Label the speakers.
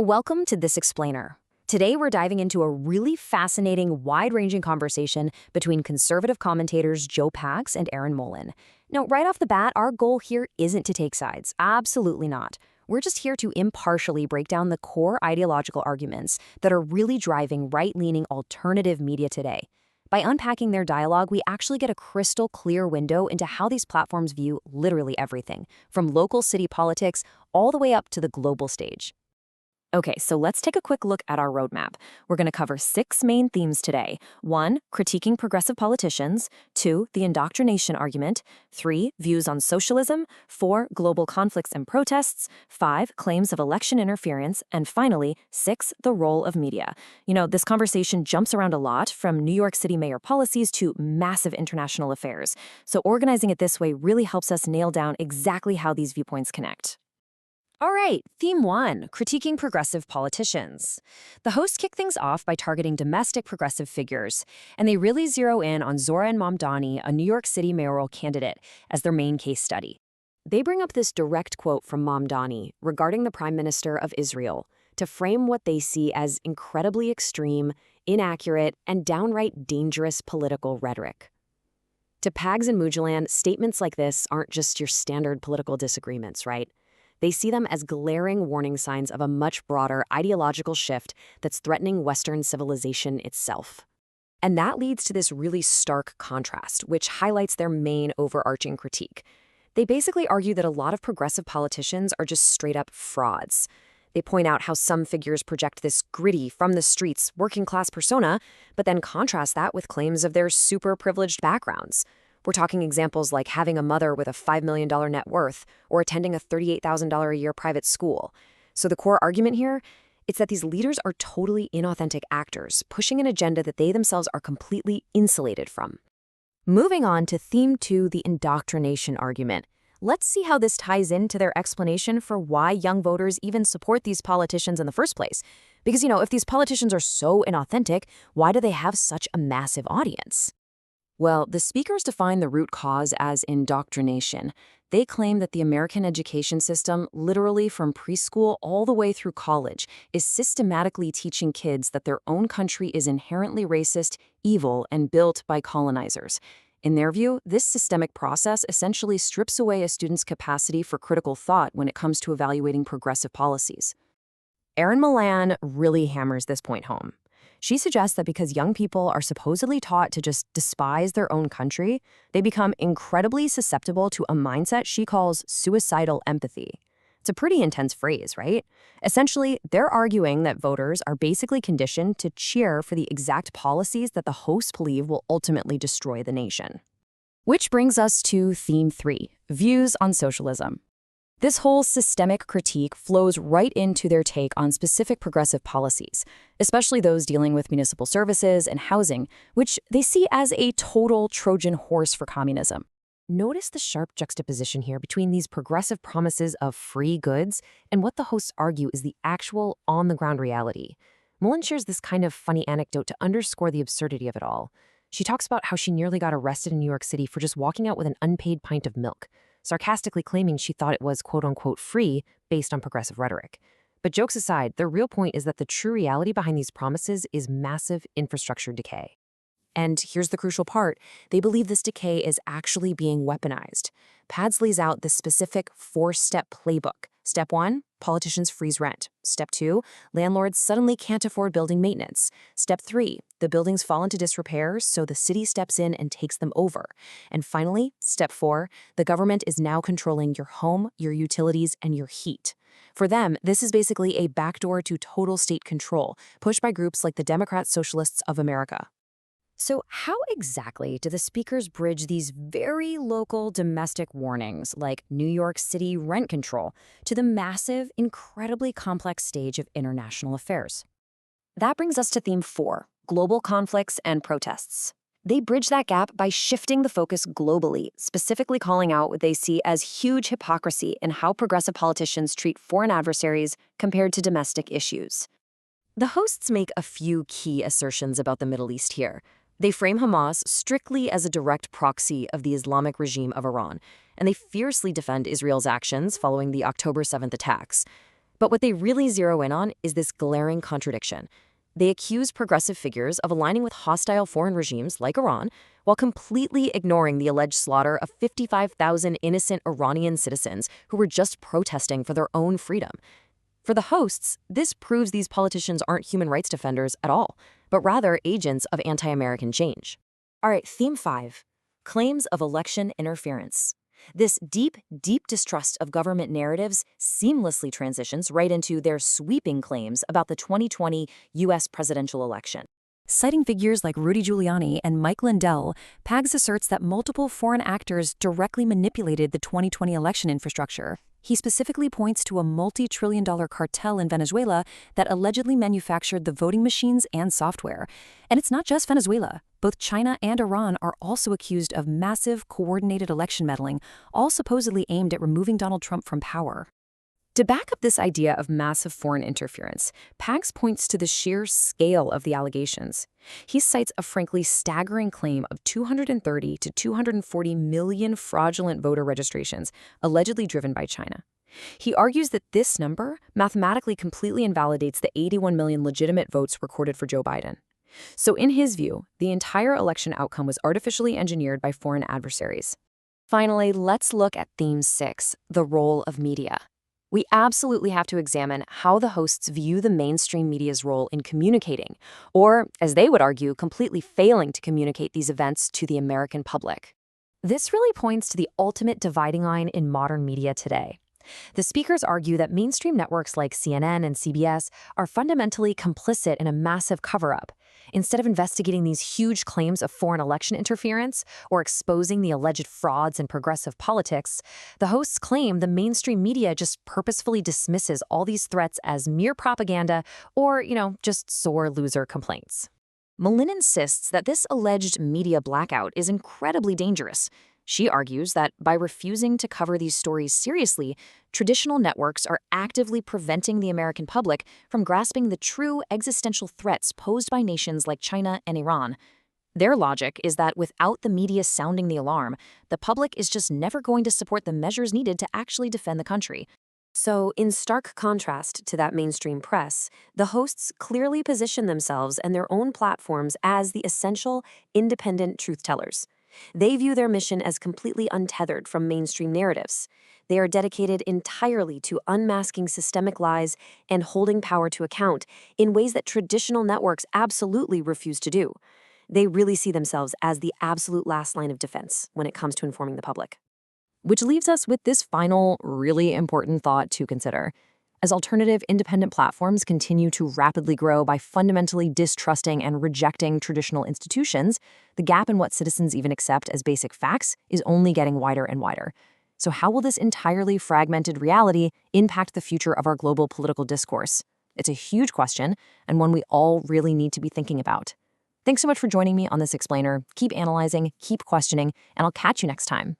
Speaker 1: Welcome to This Explainer. Today we're diving into a really fascinating, wide-ranging conversation between conservative commentators Joe Pags and Erin Molan. Now, right off the bat, our goal here isn't to take sides. Absolutely not. We're just here to impartially break down the core ideological arguments that are really driving right-leaning alternative media today. By unpacking their dialogue, we actually get a crystal clear window into how these platforms view literally everything, from local city politics all the way up to the global stage. Okay, so let's take a quick look at our roadmap. We're going to cover 6 main themes today. 1, critiquing progressive politicians. 2, the indoctrination argument. 3, views on socialism. 4, global conflicts and protests. 5, claims of election interference. And finally, 6, the role of media. You know, this conversation jumps around a lot, from New York City mayor policies to massive international affairs. So organizing it this way really helps us nail down exactly how these viewpoints connect. All right, Theme 1, critiquing progressive politicians. The hosts kick things off by targeting domestic progressive figures, and they really zero in on Zohran Mamdani, a New York City mayoral candidate, as their main case study. They bring up this direct quote from Mamdani regarding the Prime Minister of Israel to frame what they see as incredibly extreme, inaccurate, and downright dangerous political rhetoric. To Pags and Molan, statements like this aren't just your standard political disagreements, right? They see them as glaring warning signs of a much broader ideological shift that's threatening Western civilization itself. And that leads to this really stark contrast, which highlights their main overarching critique. They basically argue that a lot of progressive politicians are just straight-up frauds. They point out how some figures project this gritty, from-the-streets, working-class persona, but then contrast that with claims of their super-privileged backgrounds. We're talking examples like having a mother with a $5 million net worth or attending a $38,000 a year private school. So the core argument here, it's that these leaders are totally inauthentic actors, pushing an agenda that they themselves are completely insulated from. Moving on to Theme 2, the indoctrination argument. Let's see how this ties into their explanation for why young voters even support these politicians in the first place. Because, if these politicians are so inauthentic, why do they have such a massive audience? Well, the speakers define the root cause as indoctrination. They claim that the American education system, literally from preschool all the way through college, is systematically teaching kids that their own country is inherently racist, evil, and built by colonizers. In their view, this systemic process essentially strips away a student's capacity for critical thought when it comes to evaluating progressive policies. Erin Molan really hammers this point home. She suggests that because young people are supposedly taught to just despise their own country, they become incredibly susceptible to a mindset she calls suicidal empathy. It's a pretty intense phrase, right? Essentially, they're arguing that voters are basically conditioned to cheer for the exact policies that the hosts believe will ultimately destroy the nation. Which brings us to Theme 3, views on socialism. This whole systemic critique flows right into their take on specific progressive policies, especially those dealing with municipal services and housing, which they see as a total Trojan horse for communism. Notice the sharp juxtaposition here between these progressive promises of free goods and what the hosts argue is the actual on-the-ground reality. Molan shares this kind of funny anecdote to underscore the absurdity of it all. She talks about how she nearly got arrested in New York City for just walking out with an unpaid pint of milk, sarcastically claiming she thought it was quote-unquote free based on progressive rhetoric. But jokes aside, the real point is that the true reality behind these promises is massive infrastructure decay. And here's the crucial part. They believe this decay is actually being weaponized. Pads lays out the specific 4-step playbook. Step 1, politicians freeze rent. Step 2, landlords suddenly can't afford building maintenance. Step 3, the buildings fall into disrepair, so the city steps in and takes them over. And finally, Step 4, the government is now controlling your home, your utilities, and your heat. For them, this is basically a backdoor to total state control, pushed by groups like the Democrat Socialists of America. So how exactly do the speakers bridge these very local domestic warnings, like New York City rent control, to the massive, incredibly complex stage of international affairs? That brings us to Theme 4, global conflicts and protests. They bridge that gap by shifting the focus globally, specifically calling out what they see as huge hypocrisy in how progressive politicians treat foreign adversaries compared to domestic issues. The hosts make a few key assertions about the Middle East here. They frame Hamas strictly as a direct proxy of the Islamic regime of Iran, and they fiercely defend Israel's actions following the October 7th attacks. But what they really zero in on is this glaring contradiction. They accuse progressive figures of aligning with hostile foreign regimes like Iran while completely ignoring the alleged slaughter of 55,000 innocent Iranian citizens who were just protesting for their own freedom. For the hosts, this proves these politicians aren't human rights defenders at all, but rather agents of anti-American change. All right, theme 5, claims of election interference. This deep, deep distrust of government narratives seamlessly transitions right into their sweeping claims about the 2020 U.S. presidential election. Citing figures like Rudy Giuliani and Mike Lindell, Pags asserts that multiple foreign actors directly manipulated the 2020 election infrastructure. He specifically points to a multi-trillion-dollar cartel in Venezuela that allegedly manufactured the voting machines and software. And it's not just Venezuela. Both China and Iran are also accused of massive, coordinated election meddling, all supposedly aimed at removing Donald Trump from power. To back up this idea of massive foreign interference, Pags points to the sheer scale of the allegations. He cites a frankly staggering claim of 230 to 240 million fraudulent voter registrations, allegedly driven by China. He argues that this number mathematically completely invalidates the 81 million legitimate votes recorded for Joe Biden. So in his view, the entire election outcome was artificially engineered by foreign adversaries. Finally, let's look at theme 6, the role of media. We absolutely have to examine how the hosts view the mainstream media's role in communicating, or, as they would argue, completely failing to communicate these events to the American public. This really points to the ultimate dividing line in modern media today. The speakers argue that mainstream networks like CNN and CBS are fundamentally complicit in a massive cover-up. Instead of investigating these huge claims of foreign election interference or exposing the alleged frauds in progressive politics, the hosts claim the mainstream media just purposefully dismisses all these threats as mere propaganda or, just sore loser complaints. Molan insists that this alleged media blackout is incredibly dangerous. She argues that by refusing to cover these stories seriously, traditional networks are actively preventing the American public from grasping the true existential threats posed by nations like China and Iran. Their logic is that without the media sounding the alarm, the public is just never going to support the measures needed to actually defend the country. So, in stark contrast to that mainstream press, the hosts clearly position themselves and their own platforms as the essential, independent truth-tellers. They view their mission as completely untethered from mainstream narratives. They are dedicated entirely to unmasking systemic lies and holding power to account in ways that traditional networks absolutely refuse to do. They really see themselves as the absolute last line of defense when it comes to informing the public. Which leaves us with this final, really important thought to consider. As alternative independent platforms continue to rapidly grow by fundamentally distrusting and rejecting traditional institutions, the gap in what citizens even accept as basic facts is only getting wider and wider. So how will this entirely fragmented reality impact the future of our global political discourse? It's a huge question and one we all really need to be thinking about. Thanks so much for joining me on this explainer. Keep analyzing, keep questioning, and I'll catch you next time.